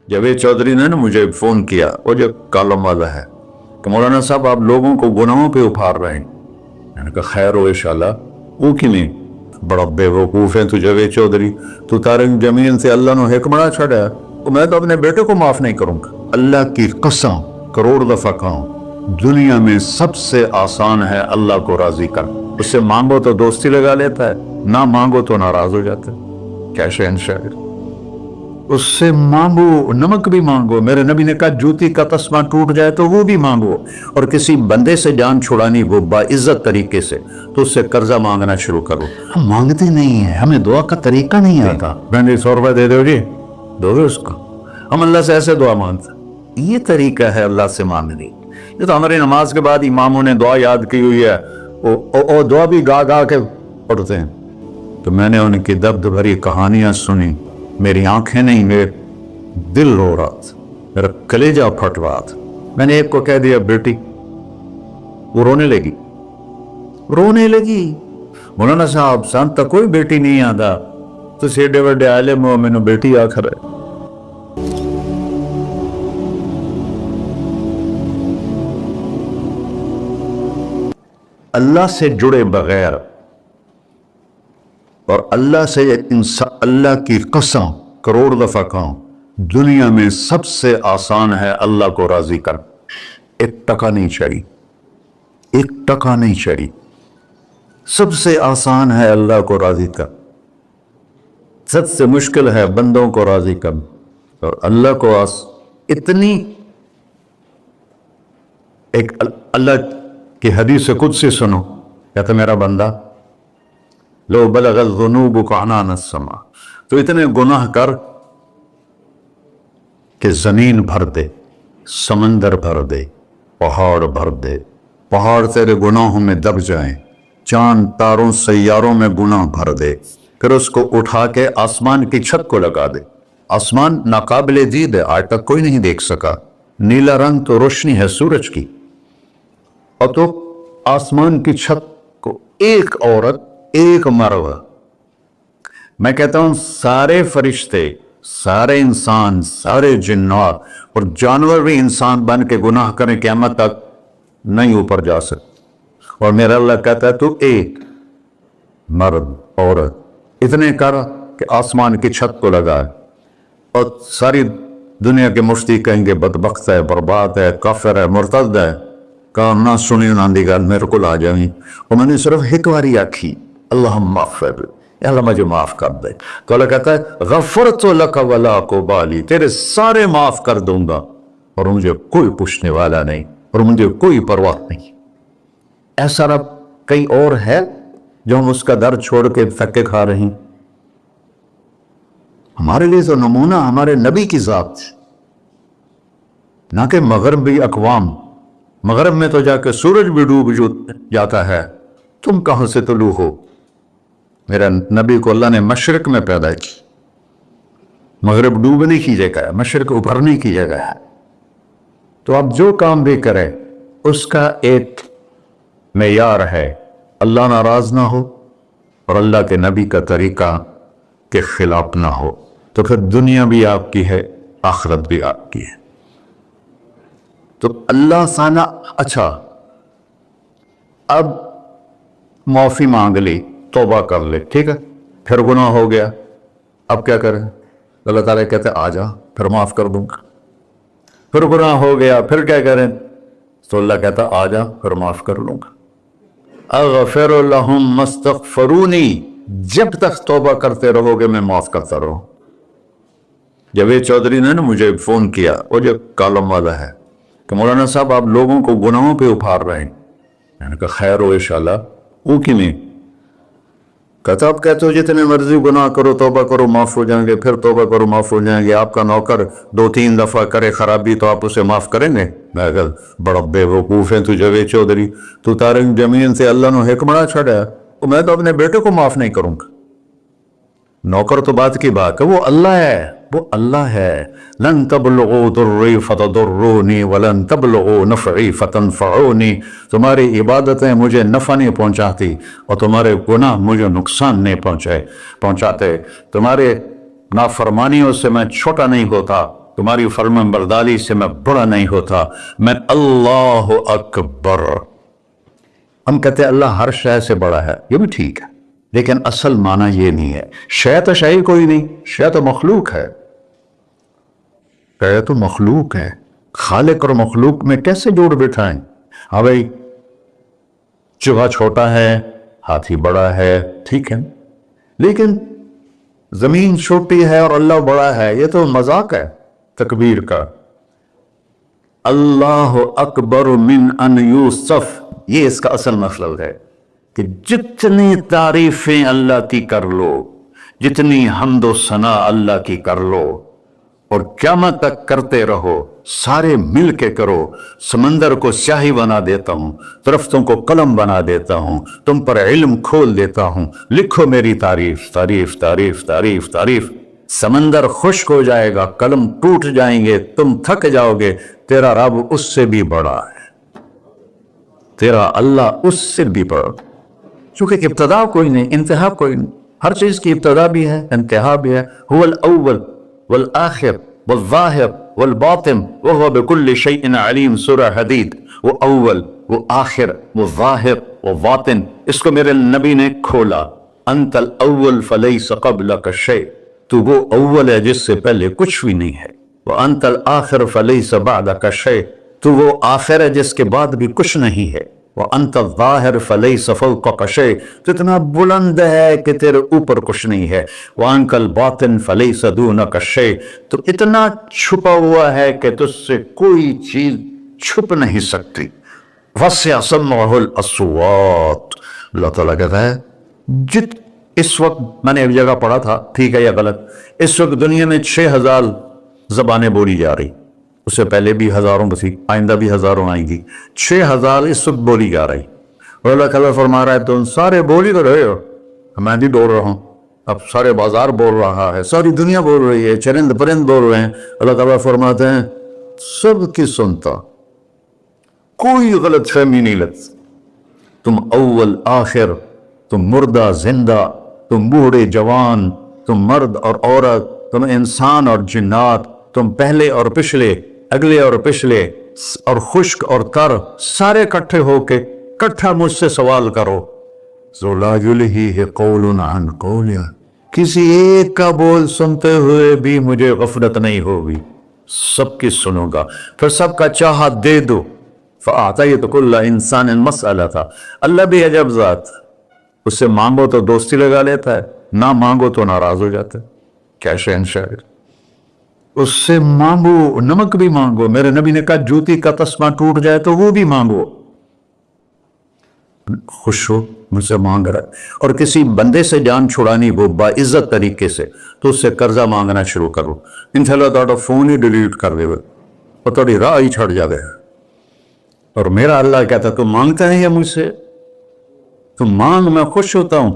जावेद चौधरी ने ना मुझे फ़ोन किया, वो जो कॉलम वाला है, कि मौलाना साहब आप लोगों को गुनाहों पे उभार रहे हैं। मैंने कहा खैर हो इंशाल्लाह। वो कि नहीं, बड़ा बेवकूफ़ है तू जावेद चौधरी, तू तारक जमीन से अल्लाह ने हिकमड़ा छड़ा, तो मैं तो अपने बेटे को माफ़ नहीं करूँगा। अल्लाह की कसम करोड़ दफ़ा कहूँ, दुनिया में सबसे आसान है अल्लाह को राज़ी कर। उससे मांगो तो दोस्ती लगा लेता है, ना मांगो तो नाराज़ हो जाता है। क्या शहंशाह, उससे मांगो, नमक भी मांगो। मेरे नबी ने कहा जूती का तस्मा टूट जाए तो वो भी मांगो, और किसी बंदे से जान छुड़ानी हो बाइज्जत तरीके से तो उससे कर्जा मांगना शुरू करो। हम मांगते नहीं है, हमें दुआ का तरीका नहीं आता। मैंने 100 रुपए दे दो जी, दोगे उसको। हम अल्लाह से ऐसे दुआ मांगते, ये तरीका है अल्लाह से मांगने। ये तो हमारी नमाज के बाद इमामों ने दुआ याद की हुई है, वो दुआ भी गा गा के पढ़ते हैं। तो मैंने उनकी दर्द भरी कहानियां सुनी, मेरी आंखें नहीं, मेरे दिल रो रहा था, मेरा कलेजा फट रहा था। मैंने एक को कह दिया बेटी, वो रोने लगी। मौलाना साहब सन तक कोई बेटी नहीं आता, तो एडे वड्डे आलिम हो, मैनू बेटी आखर है। अल्लाह से जुड़े बगैर और अल्लाह से इंसान, अल्लाह की कसम करोड़ दफा कहूं, दुनिया में सबसे आसान है अल्लाह को राजी कर। 1 टका नहीं चाहिए, 1 टका नहीं चाहिए, सबसे आसान है अल्लाह को राजी कर। सबसे मुश्किल है बंदों को राजी कर, और अल्लाह को इतनी एक अल्लाह की हदीस कुदसी सुनो, कहता मेरा बंदा लो बलगल ज़ुनूब कानान अस्समा, तो इतने गुनाह कर कि जमीन भर दे, समंदर भर दे, पहाड़ भर दे, पहाड़ तेरे गुनाहों में दब जाएं, चांद तारों सैयारों में गुनाह भर दे, फिर उसको उठा के आसमान की छत को लगा दे। आसमान नाकाबिले दीद है, आज तक कोई नहीं देख सका, नीला रंग तो रोशनी है सूरज की, और तो आसमान की छत को एक औरत, एक मर्द, मैं कहता हूं सारे फरिश्ते, सारे इंसान, सारे जिन्नात और जानवर भी इंसान बन के गुनाह करें, क़यामत तक नहीं ऊपर जा सकते। और मेरा अल्लाह कहता है तू एक मर्द औरत इतने कर कि आसमान की छत को लगाए, और सारी दुनिया के मुफ्ती कहेंगे बदबख्त है, बर्बाद है, काफिर है, मुर्तद है। कहा ना सुनी उन्होंने गल मेरे को आ जावी, और मैंने सिर्फ एक बारी आखी अल्लाह माफ़, अल्लाह मुझे माफ कर दे। तो अल्लाह कहता है गफ़रतु लक वला कुबाली, तेरे सारे माफ कर दूंगा और मुझे कोई पूछने वाला नहीं, और मुझे कोई परवाह नहीं। ऐसा रब कहीं और है जो हम उसका दर छोड़ के धक्के खा रहे हैं? हमारे लिए तो नमूना हमारे नबी की जात, ना कि मगरबी अकवाम। मगरब में तो जाके सूरज भी डूब जाता है, तुम कहां से तुलू हो? मेरा नबी को अल्लाह ने मशरक में पैदा की, मगरब डूबने की जगह है, मशरक उभरने की जगह है। तो आप जो काम भी करें उसका एक मेयार है, अल्लाह नाराज ना हो और अल्लाह के नबी का तरीका के खिलाफ ना हो, तो फिर दुनिया भी आपकी है, आखिरत भी आपकी है। तो अल्लाह साना। अच्छा, अब माफी मांग ली, तौबा कर ले, ठीक है, फिर गुनाह हो गया, अब क्या करें? अल्लाह ताला कहते आ जा, फिर माफ कर दूंगा। फिर गुनाह हो गया, फिर क्या करें? तो अल्लाह कहता आ जा, फिर माफ कर लूंगा। अग़फ़िरु लहुम मस्तग़फ़िरूनी, जब तक तौबा करते रहोगे मैं माफ करता रहूं। जावेद चौधरी ने ना मुझे फोन किया, वो जो कॉलम वाला है, कि मौलाना साहब आप लोगों को गुनाहों पे उभार रहे हैं। मैंने कहा खैर हो इंशाल्लाह। वो कि नहीं, कहता आप कहते हो जितने मर्जी गुनाह करो, तौबा करो, माफ हो जाएंगे, फिर तौबा करो, माफ हो जाएंगे। आपका नौकर 2-3 दफा करे खराबी तो आप उसे माफ करेंगे? मैं कहा बड़ा बेवकूफ है तू जावेद चौधरी, तू तारक जमीन से अल्लाह ने हिकमड़ा छड़ा, तो मैं तो अपने बेटे को माफ नहीं करूंगा। नौकर तो बात की बात है, वो अल्लाह है, वो अल्लाह है। लन तबलुगू दुर्री फतदुर्रूनी वलन तबलुगू नफ़ई फतनफ़ऊनी, तुम्हारी इबादतें मुझे नफ़ा नहीं पहुंचाती और तुम्हारे गुनाह मुझे नुकसान नहीं पहुंचाते। तुम्हारे नाफरमानियों से मैं छोटा नहीं होता तुम्हारी फरमाबरदारी से मैं बड़ा नहीं होता, मैं अल्लाह अकबर। हम कहते हैं अल्लाह हर शय से बड़ा है, ये भी ठीक है, लेकिन असल माना ये नहीं है। शय तो शय कोई नहीं, शय तो मखलूक है, शय तो मखलूक है। खालिक और मखलूक में कैसे जोड़ बिठाएं? हाँ भाई, चूहा छोटा है, हाथी बड़ा है, ठीक है, लेकिन जमीन छोटी है और अल्लाह बड़ा है, ये तो मजाक है तकबीर का। अल्लाह अकबर मिन अन यूसुफ, ये इसका असल मतलब है कि जितनी तारीफें अल्लाह की कर लो, जितनी हम्दो सना अल्लाह की कर लो, और क़यामत तक करते रहो, सारे मिल के करो। समंदर को स्याही बना देता हूं, दरख्तों को कलम बना देता हूं, तुम पर इल्म खोल देता हूं, लिखो मेरी तारीफ, तारीफ, तारीफ, तारीफ, तारीफ। समंदर खुश्क हो जाएगा, कलम टूट जाएंगे, तुम थक जाओगे, तेरा रब उससे भी बड़ा है, तेरा अल्लाह उससे भी बड़ा। चूंकि इब्तदा कोई नहीं, इंतहा कोई नहीं, हर चीज की इब्तदा भी है, इंतहा भी है। हुवल अव्वल वल आखिर वल ज़ाहिर वल बातिन व हुवा बिकुल्लि शैइन अलीम, सूरह हदीद। वो अव्वल, वो आखिर, वो ज़ाहिर, वो बातिन, इसको मेरे नबी ने खोला। अंतल अव्वल फलैस क़ब्लक शै, तू वो अव्वल है जिससे पहले कुछ भी नहीं है। वो अंतल आखिर फलैस बअदक शै, तू वो आखिर है जिसके बाद भी कुछ नहीं है। वो अंतल ज़ाहिर फलैस फ़ौक़क शै, तो इतना बुलंद है कि तेरे ऊपर कुछ नहीं है। वो अंकल बातिन फलैस दूनक शै, तो इतना छुपा हुआ है कि तुझसे कोई चीज छुप नहीं सकती। वस्या सम्अहुल अस्वात, अल्लाह ताला कहता है इस वक्त मैंने एक जगह पढ़ा था, ठीक है या गलत, इस वक्त दुनिया में 6000 जबानें बोली जा रही, उससे पहले भी हजारों थी, आइंदा भी हजारों आएंगी। 6000 इस वक्त बोली जा रही, और अल्लाह ताला फरमा रहा है तुम सारे बोल ही तो रहे हो, मैं भी बोल रहा हूँ, अब सारे बाजार बोल रहा है, सारी दुनिया बोल रही है, चरिंद परिंद बोल रहे हैं। अल्लाह ताला फरमाते हैं सबकी सुनता, कोई गलत फहमी नहीं लगती। तुम अव्वल आखिर, तुम मुर्दा जिंदा, तुम बूढ़े जवान, तुम मर्द और औरत, तुम इंसान और जिन्नात, तुम पहले और पिछले, अगले और पिछले, और खुश्क और तर, सारे इकट्ठे होके इकट्ठा मुझसे सवाल करो। किसी एक का बोल सुनते हुए भी मुझे गफलत नहीं होगी, सबकी सुनूंगा, फिर सबका चाहा दे दो। फ़अअतयतु कुल्ल इंसान मसअला था। अल्लाह भी अजब ज़ात, उससे मांगो तो दोस्ती लगा लेता है, ना मांगो तो नाराज हो जाता है। क्या शहंशाह, उससे मांगो, नमक भी मांगो। मेरे नबी ने कहा जूती का तस्मा टूट जाए तो वो भी मांगो, खुश हो मुझसे मांग रहा है। और किसी बंदे से जान छुड़ानी वो बाइज्जत तरीके से, तो उससे कर्जा मांगना शुरू करो, इंशाल्लाह ਤੁਹਾਡਾ फोन ही डिलीट कर देवे और थोड़ी राह ही छड़ जावे। और मेरा अल्लाह कहता तुम मांगता है या मुझसे, तुम मांग, मैं खुश होता हूं।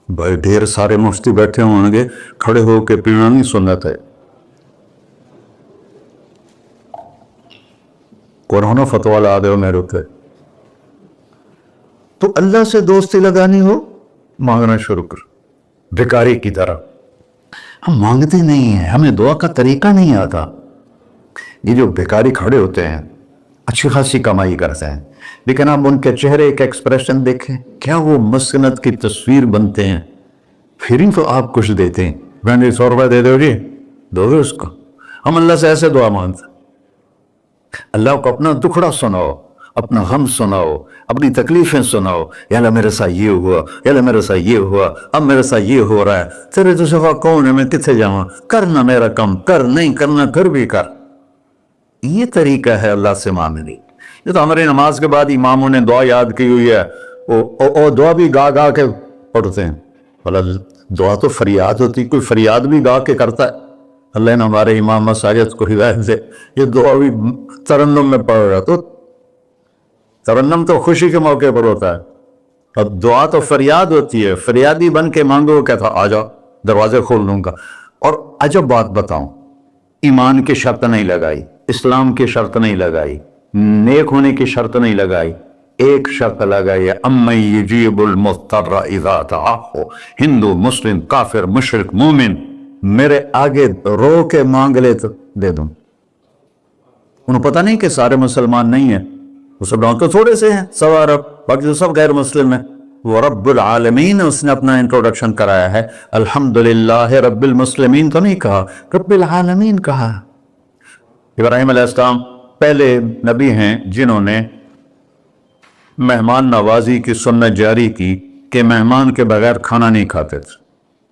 भाई ढेर सारे मुफ्ती बैठे होंगे, खड़े होके पीना नहीं सुन्नत है, कोरोना फतवा ला दो मेरे ऊपर। तो अल्लाह से दोस्ती लगानी हो, मांगना शुरू करो भिखारी की तरह। हम मांगते नहीं हैं, हमें दुआ का तरीका नहीं आता। ये जो भिखारी खड़े होते हैं अच्छी खासी कमाई करते हैं, लेकिन आप उनके चेहरे का एक्सप्रेशन देखें, क्या वो मसनत की तस्वीर बनते हैं। फिर ही तो आप कुछ देते हैं, मैंने 100 रुपये दे दो जी, दोगे उसको। हम अल्लाह से ऐसे दुआ मांगते, अल्लाह को अपना दुखड़ा सुनाओ, अपना गम सुनाओ, अपनी तकलीफें सुनाओ। या अल्लाह मेरे साथ ये हुआ, या अल्लाह मेरे साथ ये हुआ, अब मेरे साथ ये हो रहा है, तेरे तो सिवा कौन है, मैं किथे जाऊं, करना मेरा कम कर, नहीं करना फिर भी कर। ये तरीका है अल्लाह से मांगने। ये तो हमारे नमाज के बाद इमामों ने दुआ याद की हुई है, वो दुआ भी गा गा के पढ़ते हैं। भला दुआ तो फरियाद होती, कोई फरियाद भी गा के करता है। अल्लाह ने हमारे इमाम मसाजिद को हिदायत से ये दुआ भी तरन्नुम में पढ़ रहा, तो तरन्नुम तो खुशी के मौके पर होता है, और दुआ तो फरियाद होती है। फरियादी बन के मांगो, कहता आ जाओ दरवाजे खोल दूंगा। और अजब बात बताऊं, ईमान की शर्त नहीं लगाई, इस्लाम की शर्त नहीं लगाई, नेक होने की शर्त नहीं लगाई, एक शर्त लगाई है, अम्मन युजीबुल मुज़्तर्रा इज़ा दअाहु। हिंदू, मुस्लिम, काफिर, मुशरिक, मोमिन میرے آگے رو کے مانگ لے تو دے دوں. انہیں پتہ نہیں کہ سارے مسلمان نہیں ہیں, وہ سب لوگ تو تھوڑے سے ہیں, 100 ارب, باقی تو سب غیر مسلم ہیں. وہ رب العالمین اس نے اپنا انٹروڈکشن کرایا ہے. الحمدللہ رب المسلمین تو نہیں کہا, رب العالمین کہا. ابراہیم علیہ السلام پہلے نبی ہیں جنہوں نے مہمان نوازی کی سنت جاری کی کہ مہمان کے بغیر کھانا نہیں کھاتے تھے.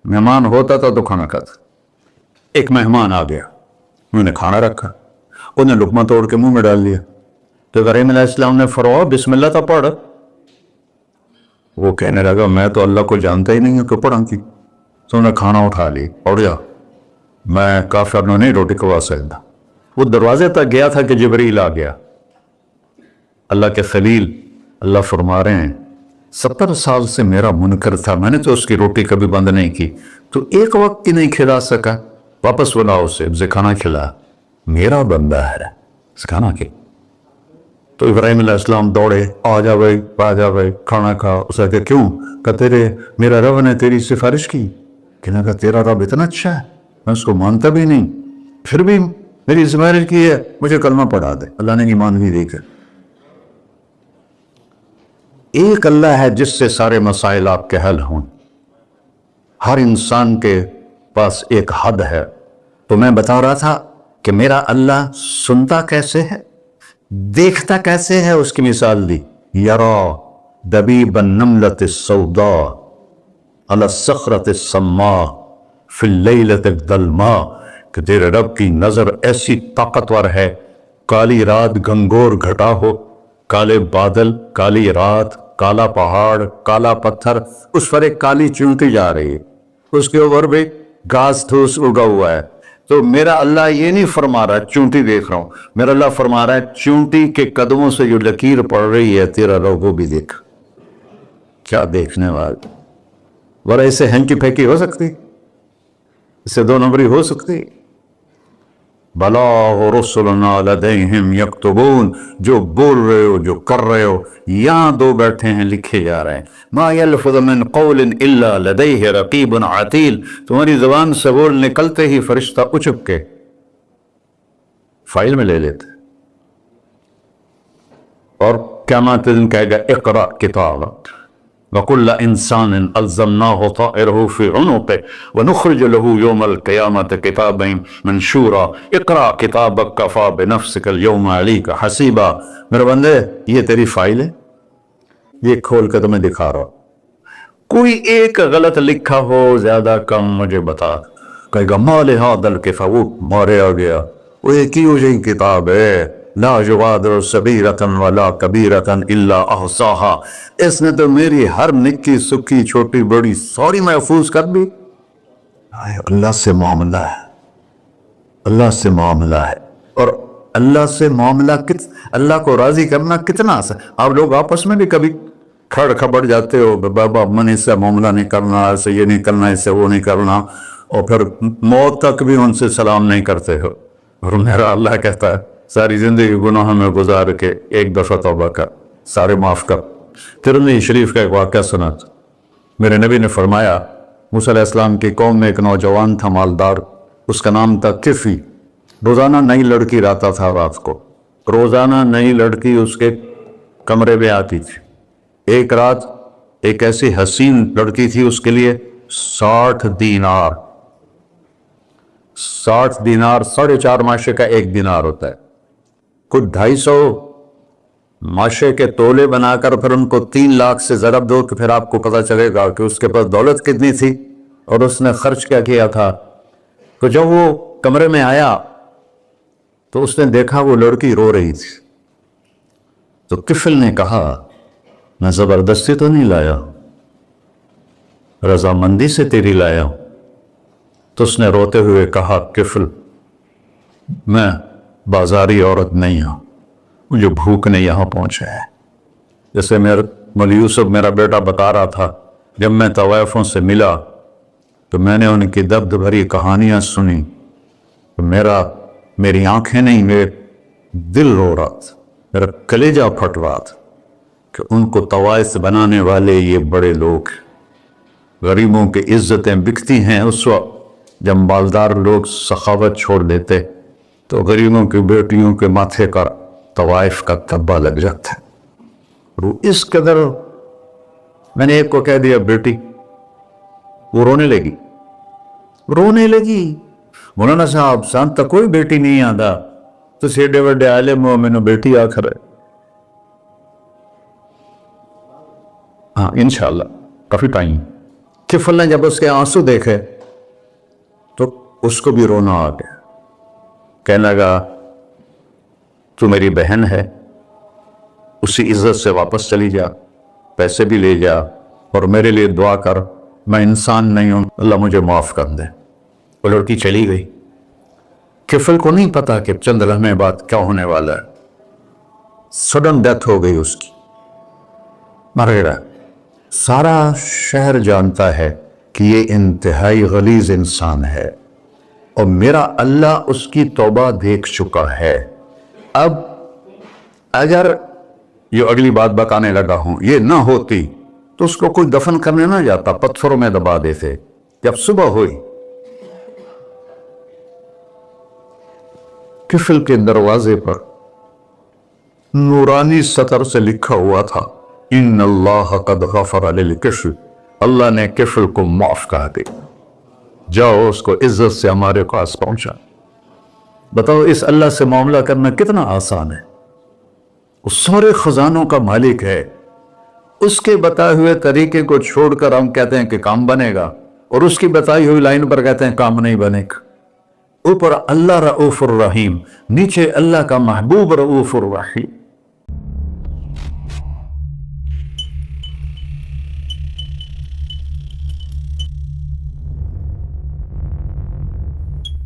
مہمان ہوتا تھا تو کھانا کھاتے. ایک مہمان آ گیا, انہوں نے کھانا رکھا, انہیں لقمہ توڑ کے منہ میں ڈال لیا. تو ابراہیم علیہ السلام نے فرمایا بسم اللہ تو پڑھ. وہ کہنے لگا میں تو اللہ کو جانتا ہی نہیں ہوں کہ پڑھاں کی. تو انہوں نے کھانا اٹھا لی, پڑھ جا, میں کافر نے نہیں روٹی کھوا سکتا. وہ دروازے تک گیا تھا کہ جبریل آ گیا, اللہ کے خلیل. اللہ فرما رہے ہیں 70 سال سے میرا منکر تھا, میں نے تو اس کی روٹی کبھی بند نہیں کی, تو ایک وقت کی نہیں کھلا سکا, واپس بلا اسے کھانا کھلا, میرا بندہ ہے, کھانا کھلا. تو ابراہیم علیہ السلام دوڑے, آ جا بھائی کھانا کھا. اسے کہ کیوں؟ کہ تیرے میرا رب نے تیری سفارش کی. کہنے کا تیرا رب اتنا اچھا ہے, میں اس کو مانتا بھی نہیں, پھر بھی میری سفارش کی ہے, مجھے کلمہ پڑھا دے. اللہ نے ایمان بھی دے کر. ایک اللہ ہے جس سے سارے مسائل آپ کے حل ہوں. ہر انسان کے پاس ایک حد ہے. تو میں بتا رہا تھا کہ میرا اللہ سنتا کیسے ہے, دیکھتا کیسے ہے, اس کی مثال دی. یرا دبیب النملۃ السوداء علی الصخرۃ السماء فی اللیلۃ الظلماء, کہ تیرے رب کی نظر ایسی طاقتور ہے, کالی رات گھنگور گھٹا ہو, کالے بادل, کالی رات, کالا پہاڑ, کالا پتھر, اس پر ایک کالی چونٹی جا رہی ہے, اس کے اوپر بھی گھاس پھوس اگا ہوا ہے. تو میرا اللہ یہ نہیں فرما رہا چونٹی دیکھ رہا ہوں, میرا اللہ فرما رہا ہے چونٹی کے قدموں سے جو لکیر پڑ رہی ہے تیرا رب وہ بھی دیکھ. کیا دیکھنے والا, ورنہ اس سے ہینکی پھینکی ہو سکتی, اس سے 2 نمبری ہو سکتی. بلاغ رسلنا لدیہم یکتبون, جو بول رہے ہو, جو کر رہے ہو, یہاں 2 بیٹھے ہیں لکھے جا رہے ہیں. ما یلفظ من قول الا لدیہ رقیب عتید, تمہاری زبان سے بول نکلتے ہی فرشتہ اچک کے فائل میں لے لیتے. اور قیامت دن کہے گا اقرأ کتابک وَكُلَّ إِنسَانٍ أَلْزَمْنَاهُ طَائِرَهُ فِي عُنُقِهِ وَنُخْرِجُ لَهُ يَوْمَ الْقِيَامَةِ كِتَابًا مَنْشُورًا اقرأ كِتَابَكَ كَفَى بِنَفْسِكَ الْيَوْمَ عَلَيْكَ حَسِيبًا. میرے بندے یہ تیری فائل ہے, یہ کھول کے تمہیں دکھا رہا. کوئی ایک غلط لکھا ہو زیادہ کم مجھے بتا. کہے گا مَا لِهَذَا الْكِتَابِ, وہ مارے آ گیا, وہ ایک ہی ہو جائیں کتاب ہے, لا یغادر صغیرۃ ولا کبیرۃ الا احصاها, اس نے تو میری ہر نکی سکی چھوٹی بڑی ساری محفوظ کر دی. اللہ سے معاملہ ہے, اللہ سے معاملہ ہے. اور اللہ سے معاملہ اللہ کو راضی کرنا کتنا آسان. آپ لوگ آپس میں بھی کبھی کھڑ کھبڑ جاتے ہو, بابا من اس سے معاملہ نہیں کرنا, ایسے یہ نہیں کرنا, اس سے وہ نہیں کرنا, اور پھر موت تک بھی ان سے سلام نہیں کرتے ہو. اور میرا اللہ کہتا ہے ساری زندگی گناہ میں گزار کے ایک دفعہ توبہ کر, سارے معاف کر. ترمذی شریف کا ایک واقعہ سنا, میرے نبی نے فرمایا موسیٰ علیہ السلام کی قوم میں ایک نوجوان تھا مالدار, اس کا نام تھا کفی. روزانہ نئی لڑکی لاتا تھا رات کو, روزانہ نئی لڑکی اس کے کمرے میں آتی تھی. ایک رات ایک ایسی حسین لڑکی تھی, اس کے لیے 60 دینار 4.5 ماشے کا 1 دینار ہوتا ہے, کچھ 250 ماشے کے تولے بنا کر پھر ان کو 3 لاکھ سے ضرب دو کہ پھر آپ کو پتہ چلے گا کہ اس کے پاس دولت کتنی تھی اور اس نے خرچ کیا کیا تھا. تو جب وہ کمرے میں آیا تو اس نے دیکھا وہ لڑکی رو رہی تھی. تو کفل نے کہا میں زبردستی تو نہیں لایا, رضامندی سے تیری لایا ہوں. تو اس نے روتے ہوئے کہا کفل میں بازاری عورت نہیں ہوں, مجھے بھوک نے یہاں پہنچا ہے. جیسے مولی یوسف میرا بیٹا بتا رہا تھا, جب میں طوائفوں سے ملا تو میں نے ان کی درد بھری کہانیاں سنی تو میری آنکھیں نہیں, میرے دل رو رہا تھا, میرا کلیجہ پھٹ رہا تھا کہ ان کو طوائف بنانے والے یہ بڑے لوگ, غریبوں کی عزتیں بکتی ہیں اس وقت جب مالدار لوگ سخاوت چھوڑ دیتے تو غریبوں کی بیٹیوں کے ماتھے کا طوائف کا تبا لگ جاتا ہے. وہ اس قدر، میں نے ایک کو کہہ دیا بیٹی، وہ رونے لگی. مولانا صاحب سان تک کوئی بیٹی نہیں آتا تو ایڈے وڈے عالم ہو، مینوں بیٹی آخر ہے. ہاں انشاءاللہ کافی ٹائم. طفل نے جب اس کے آنسو دیکھے تو اس کو بھی رونا آ گیا. کہنے لگا تو میری بہن ہے، اسی عزت سے واپس چلی جا، پیسے بھی لے جا اور میرے لیے دعا کر، میں انسان نہیں ہوں، اللہ مجھے معاف کر دے. وہ لڑکی چلی گئی. طفل کو نہیں پتا کہ چند لمحے بعد کیا ہونے والا ہے. سڈن ڈیتھ ہو گئی اس کی، مر گیا. سارا شہر جانتا ہے کہ یہ انتہائی غلیظ انسان ہے اور میرا اللہ اس کی توبہ دیکھ چکا ہے. اب اگر یہ اگلی بات بکانے لگا ہوں، یہ نہ ہوتی تو اس کو کوئی دفن کرنے نہ جاتا، پتھروں میں دبا دیتے. جب صبح ہوئی، کفل کے دروازے پر نورانی سطر سے لکھا ہوا تھا ان اللہ قد غفر للکفل، اللہ نے کفل کو معاف کر دے، جاؤ اس کو عزت سے ہمارے پاس پہنچا. بتاؤ اس اللہ سے معاملہ کرنا کتنا آسان ہے. وہ سارے خزانوں کا مالک ہے. اس کے بتائے ہوئے طریقے کو چھوڑ کر ہم کہتے ہیں کہ کام بنے گا، اور اس کی بتائی ہوئی لائن پر کہتے ہیں کام نہیں بنے گا. اوپر اللہ رؤوف الرحیم، نیچے اللہ کا محبوب رؤوف الرحیم.